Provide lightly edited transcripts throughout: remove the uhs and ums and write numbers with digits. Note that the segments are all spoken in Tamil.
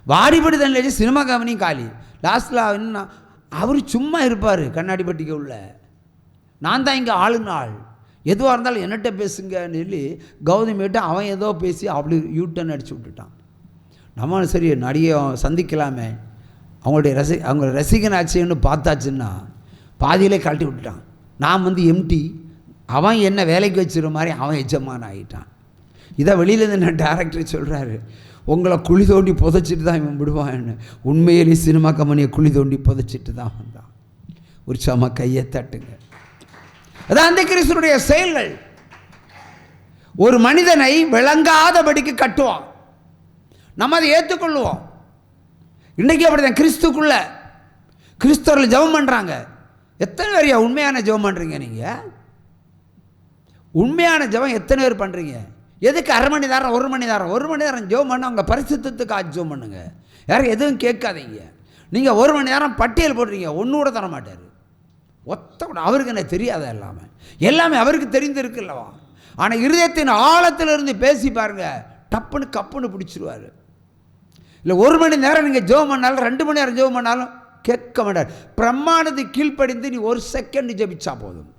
வாடிப்படி தண்ணி வச்சு சினிமா கம்பெனியும் காலி. லாஸ்ட்டில் என்ன, அவர் சும்மா இருப்பார் கண்ணாடி பட்டிக்கு உள்ள. நான் தான் இங்கே ஆளுங்க ஆள், எதுவாக இருந்தாலும் என்னட்ட பேசுங்கன்னு சொல்லி கௌதமிகிட்ட அவன் ஏதோ பேசி அப்படி யூட்டன் அடிச்சு விட்டுட்டான். நம்மளும் சரி நடிகை சந்திக்கலாமே, அவங்க ரசிகன் ஆச்சுன்னு பார்த்தாச்சுன்னா பாதியிலே கழட்டி விட்டுட்டான். நான் எம்டி, அவன் என்ன வேலைக்கு வச்சுருற மாதிரி அவன் எஜமான ஆகிட்டான். இதை வெளியிலேருந்து என்ன டேரக்டர் சொல்கிறாரு, உங்களை குழி தோண்டி புதைச்சிட்டு தான் இவன் விடுவான்னு. உண்மையிலேயே சினிமா கம்பெனியை குழி தோண்டி புதைச்சிட்டு தான் வந்தான். உற்சாகமாக கையை தட்டுங்க. அதான் அந்த கிறிஸ்துனுடைய செயல்கள். ஒரு மனிதனை விளங்காதபடிக்கு கட்டுவான், நம்ம அதை ஏற்றுக்கொள்ளுவோம். இன்றைக்கி அப்படிதான் கிறிஸ்துக்குள்ள கிறிஸ்தவர்கள் ஜெபம் பண்ணுறாங்க. எத்தனை பேர் உண்மையான ஜெபம் பண்ணுறீங்க? நீங்கள் உண்மையான ஜெபம் எத்தனை பேர் பண்ணுறீங்க? எதுக்கு அரை மணி நேரம் 1 மணி நேரம் 1 மணி நேரம் ஜெபம் பண்ண அவங்க பரிசுத்தத்துக்கு ஜெபம் பண்ணுங்க. யாரும் எதுவும் கேட்காதீங்க. நீங்கள் 1 மணி நேரம் பட்டியல் போடுறீங்க, ஒன்று கூட தர மாட்டார். ஒத்த கூட அவருக்கு என்ன தெரியாத எல்லாமே அவருக்கு தெரிந்திருக்குல்லவா. ஆனால் இருதயத்தின் ஆழத்திலிருந்து பேசி பாருங்க, டப்புன்னு கப்புன்னு பிடிச்சிருவார். இல்லை 1 மணி நேரம் நீங்கள் ஜெபம் பண்ணாலும் 2 மணி நேரம் ஜெபம் பண்ணாலும் கேட்க மாட்டார். பிரமாணத்தை கீழ்ப்படிந்து நீ 1 செகண்ட் ஜெபிச்சா போதும்,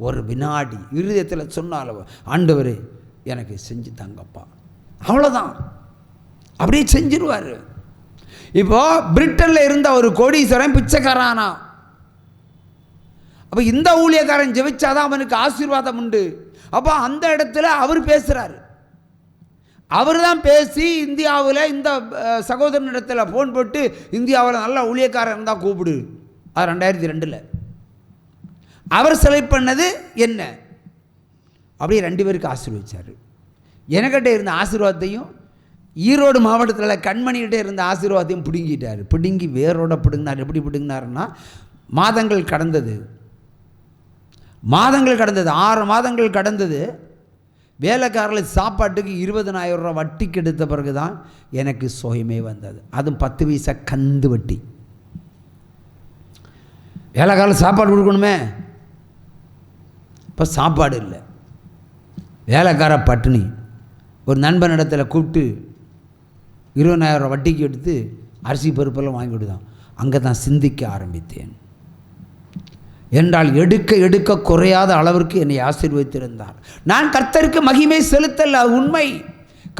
1 வினாடி இருதயத்தில் சொன்னாலும் ஆண்டவரே எனக்கு செஞ்சு தாங்கப்பா, அவ்வளோதான், அப்படியே செஞ்சிருவார். இப்போ பிரிட்டனில் இருந்த ஒரு கோடீஸ்வரன் பிச்சைக்காரானா. அப்போ இந்த ஊழியக்காரன் ஜெபிச்சாதான் அவனுக்கு ஆசீர்வாதம் உண்டு. அப்போ அந்த இடத்துல அவர் பேசுகிறார். அவர் தான் பேசி இந்தியாவில் இந்த சகோதரனிடத்தில் ஃபோன் போட்டு இந்தியாவில் நல்ல ஊழியக்காரன் இருந்தால் கூப்பிடு. அது 2002 அவர் செலக்ட் பண்ணது என்ன, அப்படியே 2 பேருக்கு ஆசீர்வதிச்சார். எனக்கிட்ட இருந்த ஆசீர்வாதத்தையும் ஈரோடு மாவட்டத்தில் கண்மணிகிட்டே இருந்த ஆசீர்வாதத்தையும் பிடுங்கிட்டார். பிடுங்கி வேரோட பிடுங்கினார். எப்படி பிடுங்கினாருன்னா, மாதங்கள் கடந்தது 6 மாதங்கள் கடந்தது. வேலைக்காரர்கள் சாப்பாட்டுக்கு 20,000 ரூபா வட்டிக்கு எடுத்த பிறகு தான் எனக்கு சுயமே வந்தது. அதுவும் 10 பைசா கந்து வட்டி. வேலைக்காரர்கள் சாப்பாடு கொடுக்கணுமே, இப்போ சாப்பாடு இல்லை, வேலைக்கார பட்டினி. ஒரு நண்பனிடத்தில் கூப்பிட்டு 20,000 ரூபா வட்டிக்கு எடுத்து அரிசி பருப்பெல்லாம் வாங்கி விடுதான். அங்கே தான் சிந்திக்க ஆரம்பித்தேன். என்றால் எடுக்க எடுக்க குறையாத அளவிற்கு என்னை ஆசீர்வதித்திருந்தார். நான் கர்த்தருக்கு மகிமை செலுத்தல, உண்மை.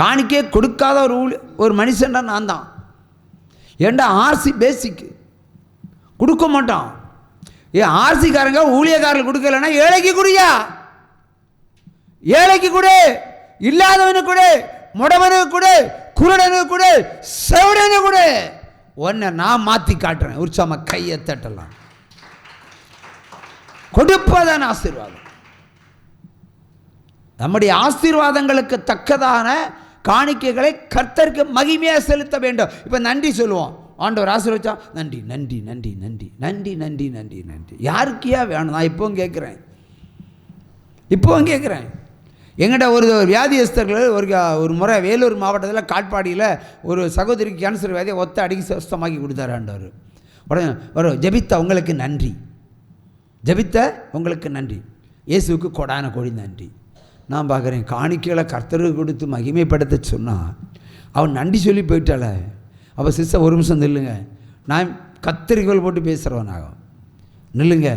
காணிக்கே கொடுக்காத ஒரு மனுஷன் தான் நான் தான். ஏண்டா ஆர்சி பேசிக்கு கொடுக்க மாட்டான். ஆர்சிக்காரங்க ஊழியக்காரர்கள் கொடுக்கலன்னா ஏழைக்கு குடியா, ஏழைக்கு கொடு, இல்லாதவனுக்கு கொடு, முடவனுக்கு கொடு, குருடனுக்கு கொடு, செவடனுக்கு கொடு. உன்னை நான் மாற்றி காட்டுறேன். உற்சாம கையை தட்டலாம். கொடுப்பதான ஆசீர்வாதம். நம்முடைய ஆசீர்வாதங்களுக்கு தக்கதான காணிக்கைகளை கர்த்தருக்கு மகிமையாக செலுத்த வேண்டும். இப்போ நன்றி சொல்லுவோம். ஆண்டவர் ஆசீர்வதிச்சா நன்றி நன்றி நன்றி நன்றி நன்றி நன்றி நன்றி நன்றி. யாருக்கியா வேணும்? நான் இப்போவும் கேட்குறேன். எங்கிட்ட ஒரு வியாதியஸ்தர்கள் ஒரு முறை வேலூர் மாவட்டத்தில் காட்பாடியில் ஒரு சகோதரிக்கு கேன்சர் வியாதியை அடிக்கி சுத்தமாக்கி கொடுத்தாரு ஆண்டவர். உடனே வரும், ஜெபித்த உங்களுக்கு நன்றி, ஜெபித்த உங்களுக்கு நன்றி, இயேசுவுக்கு கொடான கோடி நன்றி. நான் பார்க்குறேன், காணிக்கைகளை கர்த்தருக்கு கொடுத்து மகிமைப்படுத்த சொன்னால் அவன் நன்றி சொல்லி போயிட்டால. அப்போ சிஸ்டர் 1 நிமிஷம் நில்லுங்க, நான் கத்தரிக்கோள் போட்டு பேசுகிறவனாகும். நில்லுங்க.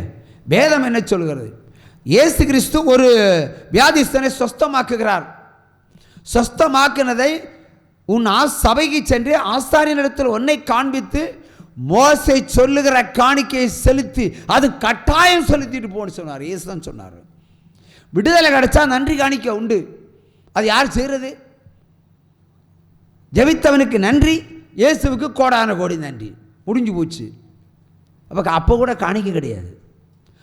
வேதம் என்ன சொல்கிறது? இயேசு கிறிஸ்து ஒரு வியாதிஸ்தனை சொஸ்தமாக்குகிறார். சொஸ்தமாக்குனதை உன் சபைக்கு சென்று ஆசாரியனிடத்தில் உன்னை காண்பித்து மோசே சொல்லுகிற காணிக்கையை செலுத்தி, அது கட்டாயம் செலுத்திட்டு போன்னு சொன்னார். இயேசு தான் சொன்னார். விடுதலை கிடைச்சா நன்றி காணிக்கை உண்டு. அது யார் செய்கிறது? ஜெபித்தவனுக்கு நன்றி, இயேசுவுக்கு கோடான கோடி நன்றி. முடிஞ்சு போச்சு. அப்போ கூட காணிக்கை கிடையாது.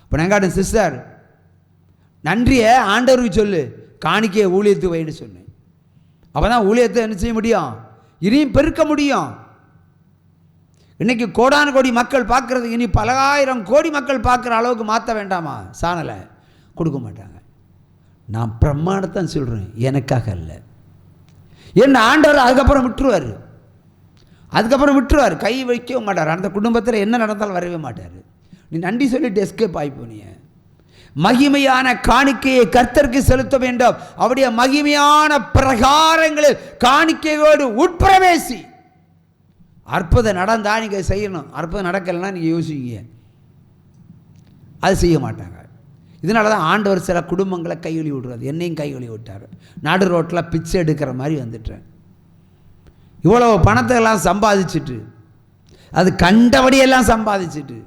இப்போ நாங்கள் சிஸ்டர் நன்றியை ஆண்டவருக்கு சொல்லு, காணிக்கையை ஊழியத்து வைன்னு சொன்னேன். அப்போ தான் ஊழியத்தை என்ன செய்ய முடியும்? இனியும் பெருக்க முடியும். இன்றைக்கி கோடான கோடி மக்கள் பார்க்குறது, இனி பல ஆயிரம் கோடி மக்கள் பார்க்குற அளவுக்கு மாற்ற வேண்டாமா? சாணலை கொடுக்க மாட்டாங்க. நான் பிரமாணத்தான் சொல்கிறேன், எனக்காக இல்லை. என்ன ஆண்டவர் அதுக்கப்புறம் விட்டுருவார், கை வைக்கவும் மாட்டார். அந்த குடும்பத்தில் என்ன நடந்தாலும் வரவே மாட்டார். நீ நன்றி சொல்லிட்டு எஸ்கேப் ஆகிப்போனிய. மகிமையான காணிக்கையை கர்த்தருக்கு செலுத்த வேண்டும். அவருடைய மகிமையான பிரகாரங்களில் காணிக்கையோடு உட்பிரவேசி. அற்புதம் நடந்தால் நீங்கள் செய்யணும், அற்புதம் நடக்கலைன்னா நீங்கள் யோசிங்க. அது செய்ய மாட்டாங்க. இதனால தான் ஆண்டவர் சில குடும்பங்களை கையொலி விடுறது. என்னையும் கையொலி விட்டார். நாடு ரோட்டில் பிச்சை எடுக்கிற மாதிரி வந்துட்டேன். இவ்வளோ பணத்தை எல்லாம் சம்பாதிச்சுட்டு, அது கண்டபடியெல்லாம் சம்பாதிச்சுட்டு,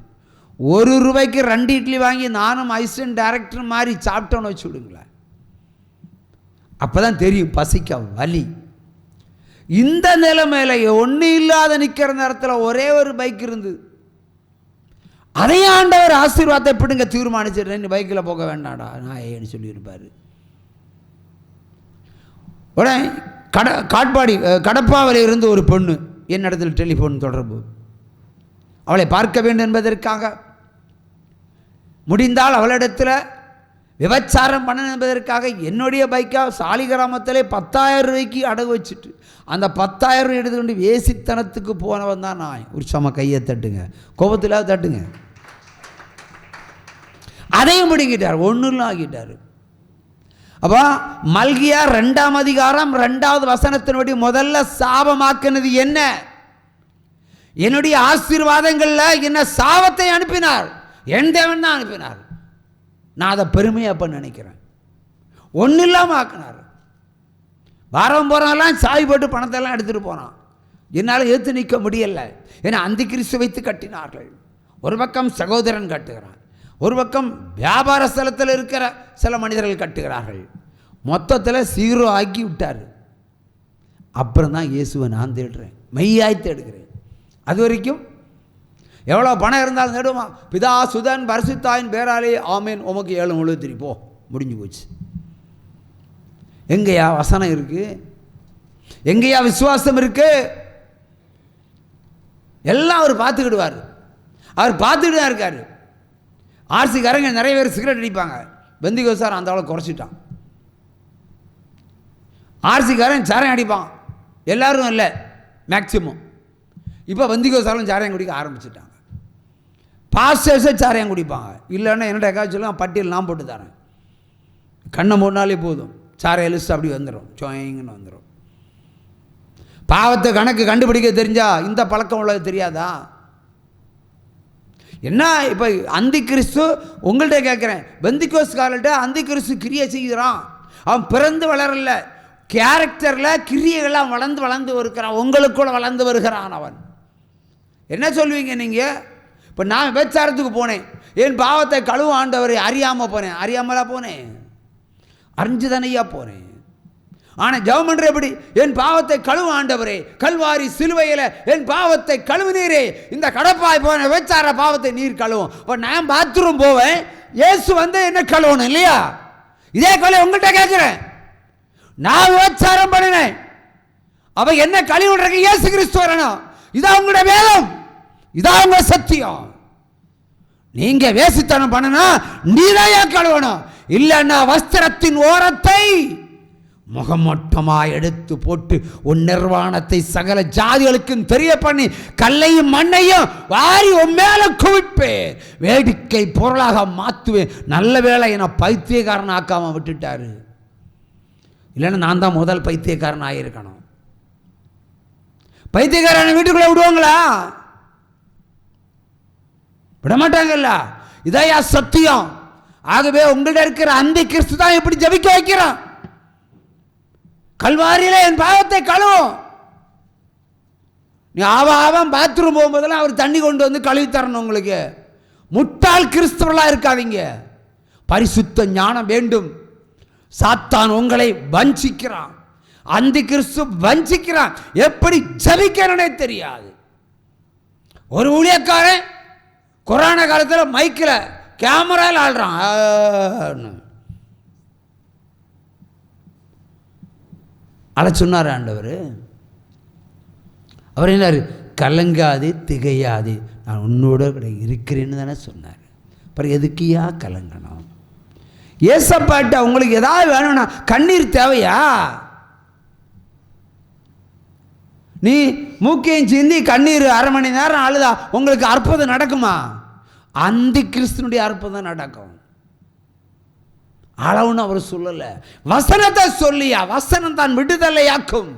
₹1 2 இட்லி வாங்கி நானும் அசிஸ்டன்ட் டைரக்டர் மாதிரி சாப்பிட்டோன்னு வச்சு விடுங்களேன். அப்போ தான் தெரியும் பசிக்க வலி. இந்த நிலைமையில் ஒன்றும் இல்லாத நிற்கிற நேரத்தில் ஒரே ஒரு பைக் இருந்து, அதையும் ஆண்டவர் ஆசீர்வாதத்தை பிடுங்க தீர்மானிச்சிடுறேன். பைக்கில் போக வேண்டாடா நான் ஏன்னு சொல்லியிருப்பார். உடனே கடப்பாவில் இருந்து ஒரு பொண்ணு என்னிடத்தில் டெலிஃபோன் தொடர்பு. அவளை பார்க்க வேண்டும் என்பதற்காக, முடிந்தால் அவளிடத்தில் விபச்சாரம் பண்ணணும் என்பதற்காக என்னுடைய பைக்காக சாலிகிராமத்திலே 10,000 ரூபாய்க்கு அடகு வச்சுட்டு அந்த 10,000 எடுத்துக்கொண்டு வேசித்தனத்துக்கு போனவன் தான் நான். உற்சாம கையை தட்டுங்க, கோபத்தில் தட்டுங்க. அதையும் பிடிக்கிட்டார், ஒன்றும் ஆகிட்டார். அப்போ மல்கியா 2ஆம் அதிகாரம் 2வது வசனத்தினுடைய முதல்ல சாபமாக்குனது என்ன? என்னுடைய ஆசீர்வாதங்களில் என்ன சாபத்தை அனுப்பினார்? என் தேவன் தான் அனுப்பினார். நான் அதை பெருமையாக அப்போ நினைக்கிறேன். ஒன்றும் இல்லாமல் ஆக்கினார். வாரம் போகிறதெல்லாம் சாய் போட்டு பணத்தெல்லாம் எடுத்துகிட்டு போனான். என்னால் ஏற்று நிற்க முடியலை. ஏன்னா அந்தி கிறிஸ்து வைத்து கட்டினார்கள். ஒரு பக்கம் சகோதரன் கட்டுகிறான், ஒரு பக்கம் வியாபார ஸ்தலத்தில் இருக்கிற சில மனிதர்கள் கட்டுகிறார்கள். மொத்தத்தில் 0 ஆக்கி விட்டார். அப்புறம் தான் இயேசுவை நான் தேடுறேன், மெய்யாய் தேடுகிறேன். அது வரைக்கும் எவ்வளோ பணம் இருந்தாலும் தேடுமா? பிதா சுதன் பரிசுத்தாயின் பேராலே ஆமேன் உமக்கு 7 முழு போ, முடிஞ்சு போச்சு. எங்கேயா வசனம் இருக்கு? எங்கேயா விசுவாசம் இருக்கு? எல்லாம் அவர் பார்த்துக்கிடுவார். அவர் பார்த்துக்கிட்டு தான் இருக்கார். ஆர்சிக்காரங்க நிறைய பேர் சிகரெட் அடிப்பாங்க. பெந்திகோஸ்தார் அந்த அளவுக்கு குறைச்சிட்டான். ஆர்சிக்காரன் சாராயம் அடிப்பான், எல்லாரும் இல்லை மேக்சிமம். இப்போ பெந்திகோஸ்தாரும் சாராயம் குடிக்க ஆரம்பிச்சுட்டாங்க. பாஸ்டர்ஸே சாராயம் குடிப்பாங்க. இல்லைன்னா என்னோட காய்ச்சலும் பட்டியல் நான் போட்டு தரேன். கண்ணை மூடினாலே போதும், சாராய லிஸ்ட் அப்படி வந்துடும், சோயங்கன்னு வந்துடும். பாவத்தை கணக்கு கண்டுபிடிக்க தெரிஞ்சா இந்த பழக்கம் உள்ளது தெரியாதா? என்ன இப்போ அந்தி கிறிஸ்து உங்கள்கிட்ட கேட்குறேன், பெந்திகோஸ்காரர்கிட்ட அந்தி கிறிஸ்து கிரியை செய்கிறான். அவன் பிறந்து வளரல, கேரக்டரில் கிரியைகள்லாம் வளர்ந்து வருகிறான், உங்களுக்குள்ள வளர்ந்து வருகிறான் அவன். என்ன சொல்லுவீங்க நீங்கள்? இப்போ நான் விபச்சாரத்துக்கு போனேன், என் பாவத்தை கழுவ ஆண்டவரை அறியாமல் போனேன். அறியாமலா போனேன்? அறிஞ்சு தானையா போனேன். ஆனால் ஜெபம் பண்ணுற எப்படி? என் பாவத்தை கழுவ ஆண்டவரே, கல்வாரி சிலுவையில் என் பாவத்தை கழுவுனீரே, இந்த கடப்பாய் போன விபச்சார பாவத்தை நீர் கழுவும். இப்போ நான் பாத்ரூம் போவேன், இயேசு வந்து என்ன கழுவணும் இல்லையா? இதே கழுவு உங்கள்கிட்ட கேட்குறேன். நான் விபச்சாரம் பண்ணினேன், அவ என்ன கழுவுறதுக்கு இயேசு கிறிஸ்து வரணும். இதான் உங்களுடைய வேதம், இதான் உங்க சத்தியம். நீங்க வேசித்தனம் பண்ணனா நீதான் கழுவணும். இல்லைன்னா வஸ்திரத்தின் ஓரத்தை முகமொட்டமாய் எடுத்து போட்டு உன் நிர்வாணத்தை சகல ஜாதிகளுக்கும் தெரிய பண்ணி கல்லையும் மண்ணையும் வாரி உன் மேல குவிப்பேன், வேடிக்கை பொருளாக மாற்றுவேன். நல்ல வேளை என பைத்தியக்காரன் ஆக்காம விட்டுட்டாரு. இல்லைன்னா நான் தான் முதல் பைத்தியக்காரன் ஆகியிருக்கணும். பைத்தியக்காரனை வீட்டுக்குள்ள விடுவாங்களா? விடமாட்டாங்கல்ல. இதையா சத்தியம். ஆகவே உங்கள்ட்ட இருக்கிற அந்தி கிறிஸ்து தான் எப்படி ஜபிக்க வைக்கிறான். கல்வாரியில என் பாவத்தை கழுவும். நீ ஆவாவன் பாத்ரூம் போகும்போதெல்லாம் அவர் தண்ணி கொண்டு வந்து கழுவி தரணும். உங்களுக்கு முட்டாள் கிறிஸ்தவர்களா இருக்காதீங்க. பரிசுத்த ஞானம் வேண்டும். சாத்தான் உங்களை வஞ்சிக்கிறான், அந்தி கிறிஸ்து வஞ்சிக்கிறான். எப்படி ஜபிக்கிறனே தெரியாது. ஒரு ஊழியக்காரன் கொரோனா காலத்தில் மைக்கில் கேமராவில் ஆடுறான். அழ சொன்னார் ஆண்டவர். அவர் என்ன, கலங்காது திகையாது, நான் உன்னோட இருக்கிறேன்னு தானே சொன்னார். அப்புறம் எதுக்கியா கலங்கணும்? ஏசப்பாட்ட உங்களுக்கு ஏதாவது வேணும்னா கண்ணீர் தேவையா? நீ மூக்கையும் சிந்தி கண்ணீர் 1/2 மணி நேரம் அழுதா உங்களுக்கு அற்புதம் நடக்குமா? அந்தி கிறிஸ்துனுடைய அற்புதம் நடக்கும். அளவுன்னு அவர் சொல்லல, வசனத்தை சொல்லியா. வசனம் தான் விடுதலையாக்கும்.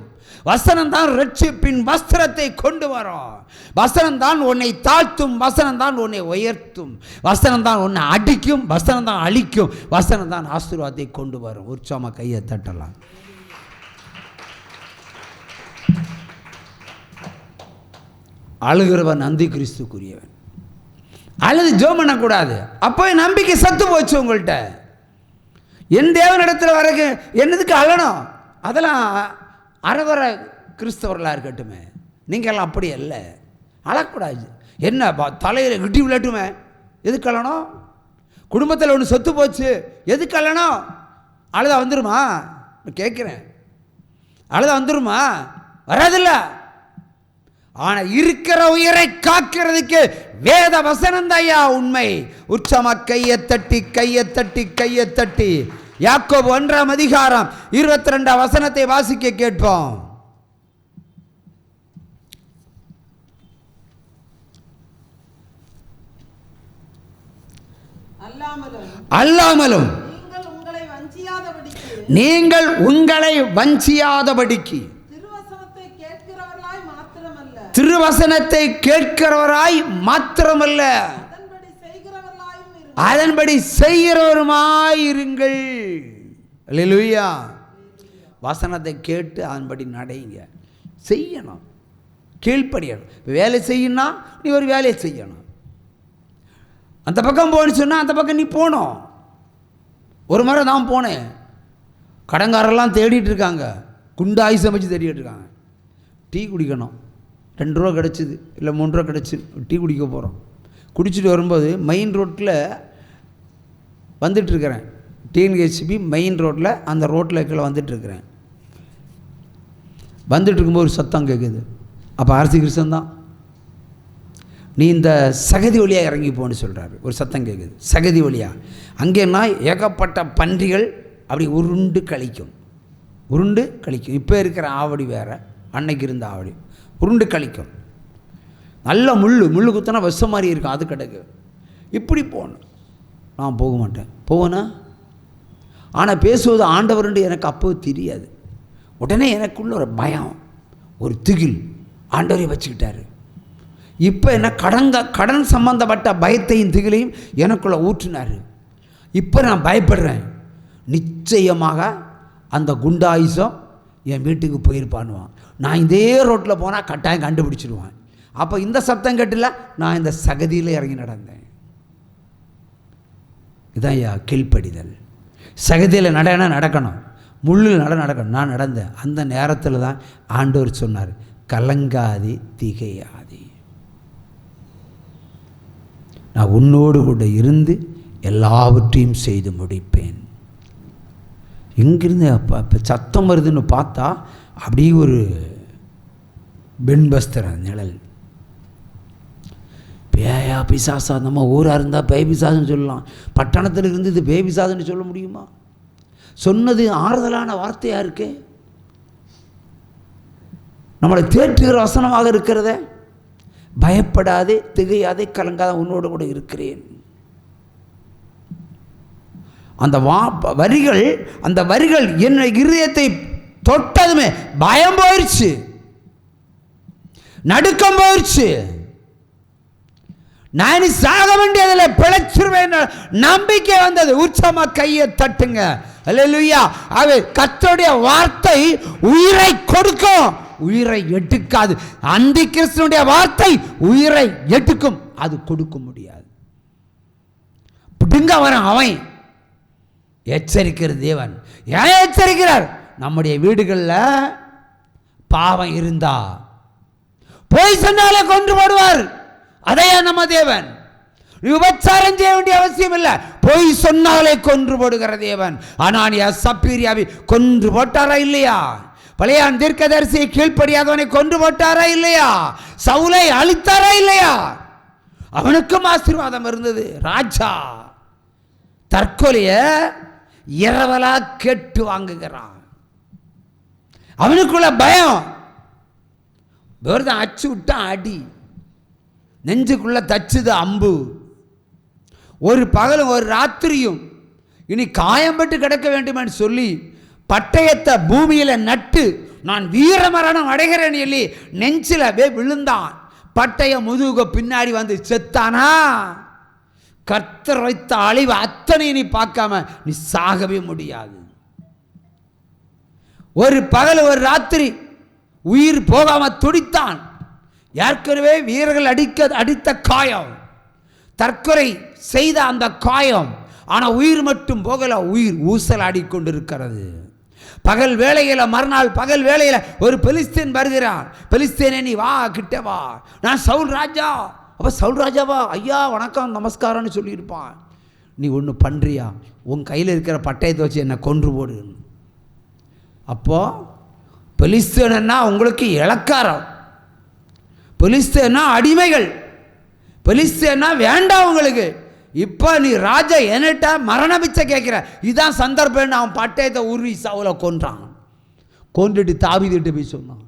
வசனம் தான் ரட்சிப்பின் வஸ்திரத்தை கொண்டு வரும். வசனம் தான் உன்னை தாழ்த்தும். வசனம் தான் உன்னை உயர்த்தும். வசனம் தான் உன்னை அடிக்கும். வசனம் தான் அழிக்கும். வசனம் தான் ஆசீர்வாதத்தை கொண்டு வரும். உற்சாகமாக கையை தட்டலாம். அழுகிறவன் அந்தி கிறிஸ்துக்குரியவன். அழுது ஜெபம் பண்ணக்கூடாது. அப்போ நம்பிக்கை சத்து போச்சு உங்கள்கிட்ட. என் தேவனிடத்தில் வரக்கு என்னதுக்கு அழணும்? அதெல்லாம் அறவர கிறிஸ்தவர்களாக இருக்கட்டுமே. நீங்கள்லாம் அப்படி அல்ல, அழக்கூடாது. என்ன தலையில் இடி விளட்டுமே, எதுக்கு அழணும்? குடும்பத்தில் ஒன்று சொத்து போச்சு, எதுக்கு அழணும்? அழுதா வந்துருமா? கேட்குறேன், அழுதா வந்துருமா? வராதில்ல. ஆனால் இருக்கிற உயிரை காக்கிறதுக்கு வேத வசனம் தாயா உண்மை. உற்சமா கையை தட்டி கையை தட்டி கையை தட்டி யாக்கோபு 1ஆம் அதிகாரம் 22ஆம் வசனத்தை வாசிக்க கேட்போம். அல்லாமலும் நீங்கள் உங்களை வஞ்சியாதபடிக்கு திருவசனத்தை கேட்கிறவராய் மாத்திரமல்ல, அதன்படி செய்கிறவருமாயிருங்கள். அல்லேலூயா. வசனத்தை கேட்டு அதன்படி நடைங்க, செய்யணும், கீழ்ப்படியணும். வேலை செய்யணும்னா நீ ஒரு வேலையை செய்யணும். அந்த பக்கம் போன்னு சொன்னால் அந்த பக்கம் நீ போகணும். ஒரு முறை நான் போனேன், கடங்காரெல்லாம் தேடிட்டு இருக்காங்க, குண்டாய் சமைச்சு தேடிட்டு இருக்காங்க. டீ குடிக்கணும், 2 ரூபா கிடச்சிது, இல்லை 3 ரூபா கிடச்சி டீ குடிக்க போகிறோம். குடிச்சிட்டு வரும்போது மெயின் ரோட்டில் வந்துட்டுருக்கிறேன். டிஎன்ஹெச்பி மெயின் ரோட்டில், அந்த ரோட்டில் கீழே வந்துட்டுருக்கிறேன். வந்துட்டு இருக்கும்போது ஒரு சத்தம் கேட்குது. அப்போ அரசி கிருஷ்ணன் தான், நீ இந்த சகதி வழியாக இறங்கி போன்னு சொல்கிறாரு. ஒரு சத்தம் கேட்குது, சகதி வழியாக. அங்கேன்னா ஏகப்பட்ட பன்றிகள் அப்படி உருண்டு கழிக்கும், உருண்டு கழிக்கும். இப்போ இருக்கிற ஆவடி வேறு, அன்னைக்கு இருந்த ஆவடி உருண்டு கழிக்கும். நல்ல முள் குத்தினா விஷம் மாதிரி இருக்கும், அது கிடக்கு. இப்படி போகணும். நான் போக மாட்டேன். போவேனா? ஆனால் பேசுவது ஆண்டவருண்டு எனக்கு அப்போ தெரியாது. உடனே எனக்குள்ள ஒரு பயம், ஒரு திகில். ஆண்டவரை வச்சுக்கிட்டாரு. இப்போ என்ன கடன் சம்பந்தப்பட்ட பயத்தையும் திகிலையும் எனக்குள்ளே ஊற்றினார். இப்போ நான் பயப்படுறேன். நிச்சயமாக அந்த குண்டாயுசம் என் வீட்டுக்கு போயிருப்பான்னுவான். நான் இதே ரோட்டில் போனால் கட்டாயம் கண்டுபிடிச்சிடுவான். அப்போ இந்த சத்தம் கேட்டில நான் இந்த சகதியில் இறங்கி நடந்தேன். இதான் ஐயா கீழ்ப்படிதல். சகதியில் நடக்கணும், முள்ளில் நடக்கணும். நான் நடந்தேன். அந்த நேரத்தில் தான் ஆண்டவர் சொன்னார், கலங்காதி திகையாதி, நான் உன்னோடு கூட இருந்து எல்லாவற்றையும் செய்து முடிப்பேன். எங்கிருந்து அப்போ சத்தம் வருதுன்னு பார்த்தா அப்படியே ஒரு பெண்பஸ்தர நிழல். பேயா பிசாசா? நம்ம ஊராக இருந்தால் பேய் பிசாசுன்னு சொல்லலாம். பட்டணத்தில் இருந்து இது பேய் பிசாசுன்னு சொல்ல முடியுமா? சொன்னது ஆறுதலான வார்த்தையாக இருக்கே, நம்மளை தேற்றுகிற வசனமாக இருக்கிறத. பயப்படாதே, திகையாதே, கலங்காத, உன்னோடு கூட இருக்கிறேன். அந்த வரிகள் என் இருதயத்தை தொட்டதுமே பயம் போயிடுச்சு, நடுக்கம் போயிடுச்சு. நான் சாக வேண்டியதில் பிழைச்சிருவேன் நம்பிக்கை வந்தது. உற்சமா கையை தட்டுங்க. அல்லேலூயா. அது கர்த்தருடைய வார்த்தை உயிரை கொடுக்கும், உயிரை எடுக்காது. அந்தி கிறிஸ்துனுடைய வார்த்தை உயிரை எடுக்கும், அது கொடுக்க முடியாது. பிடுங்க வர அவன் எச்சரிக்கிற தேவன். ஏன் எச்சரிக்கிறார்? நம்முடைய வீடுகளில் பாவம் இருந்தா போய் சொன்னாலே கொன்று போடுவார். அதையா நம்ம தேவன். விபச்சாரம் செய்ய வேண்டிய அவசியம் இல்லை, போய் சொன்னாலே கொன்று போடுகிற தேவன். அனானியா சப்பீரியாவை கொன்று போட்டாரா இல்லையா? பழையான் தீர்க்கதரிசியை கீழ்ப்படியாதவனை கொன்று போட்டாரா இல்லையா? சவுலை அழித்தாரா இல்லையா? அவனுக்கும் ஆசீர்வாதம் இருந்தது. ராஜா தற்கொலைய இரவலா கேட்டு வாங்குகிறான். அவனுக்குள்ள பயம். வேறுதான் அச்சு விட்டான் அடி, நெஞ்சுக்குள்ள தச்சுது அம்பு. ஒரு பகலும் ஒரு ராத்திரியும் இனி காயம்பட்டு கிடக்க வேண்டும் என்று சொல்லி பட்டயத்தை பூமியில நட்டு நான் வீரமரணம் அடைகிறேன் சொல்லி நெஞ்சில விழுந்தான். பட்டயம் முதுக பின்னாடி வந்து செத்தானா? கர்த்தர் வைத்த அழிவு அத்தனை நீ பார்க்காம நீ சாகவே முடியாது. ஒரு பகல் ஒரு ராத்திரி உயிர் போகாம துடித்தான். ஏற்கனவே வீரர்கள் அடித்த காயம், தற்கொலை செய்த அந்த காயம். ஆனால் உயிர் மட்டும் போகல, உயிர் ஊசலாடி கொண்டிருக்கிறது. பகல் வேளையில, மறுநாள் பகல் வேளையில ஒரு பெலிஸ்தீன் வருகிறான். பெலிஸ்தீனே நீ வா, கிட்ட வா, நான் சவுல் ராஜா. அப்போ சவுல் ராஜாவா? ஐயா வணக்கம் நமஸ்காரம்னு சொல்லியிருப்பான். நீ ஒன்று பண்ணுறியா, உன் கையில் இருக்கிற பட்டயத்தை வச்சு என்னை கொன்று போடு. அப்போ பெலிஸ்தீனா உங்களுக்கு இளக்காரம், பெலிஸ்தீனா அடிமைகள், பெலிஸ்தீனா வேண்டாம் உங்களுக்கு. இப்போ நீ ராஜா என்னட்ட மரண பிச்சை கேட்குற, இதுதான் சந்தர்ப்பம். அவன் பட்டயத்தை உருவி சவுலை கொன்றான். கொன்றுட்டு தாவீதுகிட்ட போய் சொன்னான்,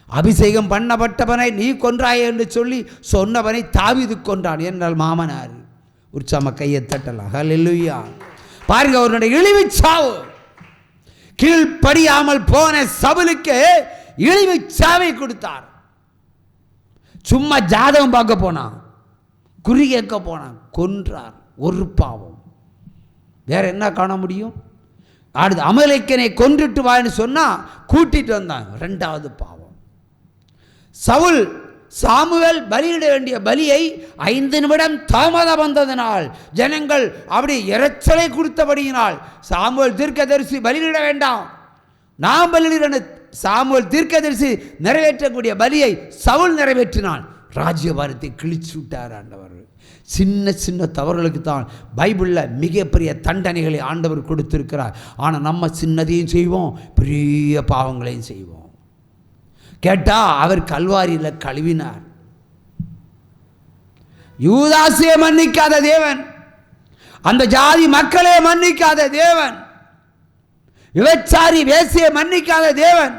அபிஷேகம் பண்ணப்பட்டவனை நீ கொன்றாய் என்று சொல்லி சொன்னவனை தாவீது கொன்றான் என்றால் மாமனார். உற்சாம கையை தட்டலாம். ஹல்லேலூயா. பாருங்க, அவருடைய இழிவு சாவு. கீழ்ப்படியாமல் போன சவுலுக்கு இழிவு சாவை கொடுத்தார். சும்மா ஜாதகம் பார்க்க போனான், குறி கேட்க போனான், கொன்றார். ஒரு பாவம். வேற என்ன காண முடியும்? அடுத்து அமலேக்கனை கொன்றுட்டு வான்னு சொன்னா கூட்டிட்டு வந்தாங்க. ரெண்டாவது பாவம். சவுல் சாமுவேல் பலியிட வேண்டிய பலியை 5 நிமிடம் தாமதம் வந்ததினால், ஜனங்கள் அப்படி இறைச்சலை கொடுத்தபடியினால் சாமுவேல் தீர்க்கதரிசி பலியிட வேண்டாம், நாம் பலியிட. சாமுவேல் தீர்க்கதரிசி நிறைவேற்றக்கூடிய பலியை சவுல் நிறைவேற்றினான். ராஜ்யபாரத்தை கிழிச்சு விட்டார் ஆண்டவர். சின்ன சின்ன தவறுகளுக்கு தான் பைபிளில் மிகப்பெரிய தண்டனைகளை ஆண்டவர் கொடுத்திருக்கிறார். ஆனால் நம்ம சின்னதையும் செய்வோம், பெரிய பாவங்களையும் செய்வோம். கேட்டா அவர் கல்வாரியில் கழுவினார். யூதாசையை மன்னிக்காத தேவன், அந்த ஜாதி மக்களே மன்னிக்காத தேவன், விபச்சாரி வேசியை மன்னிக்காத தேவன்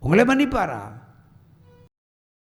உங்களை மன்னிப்பாரா?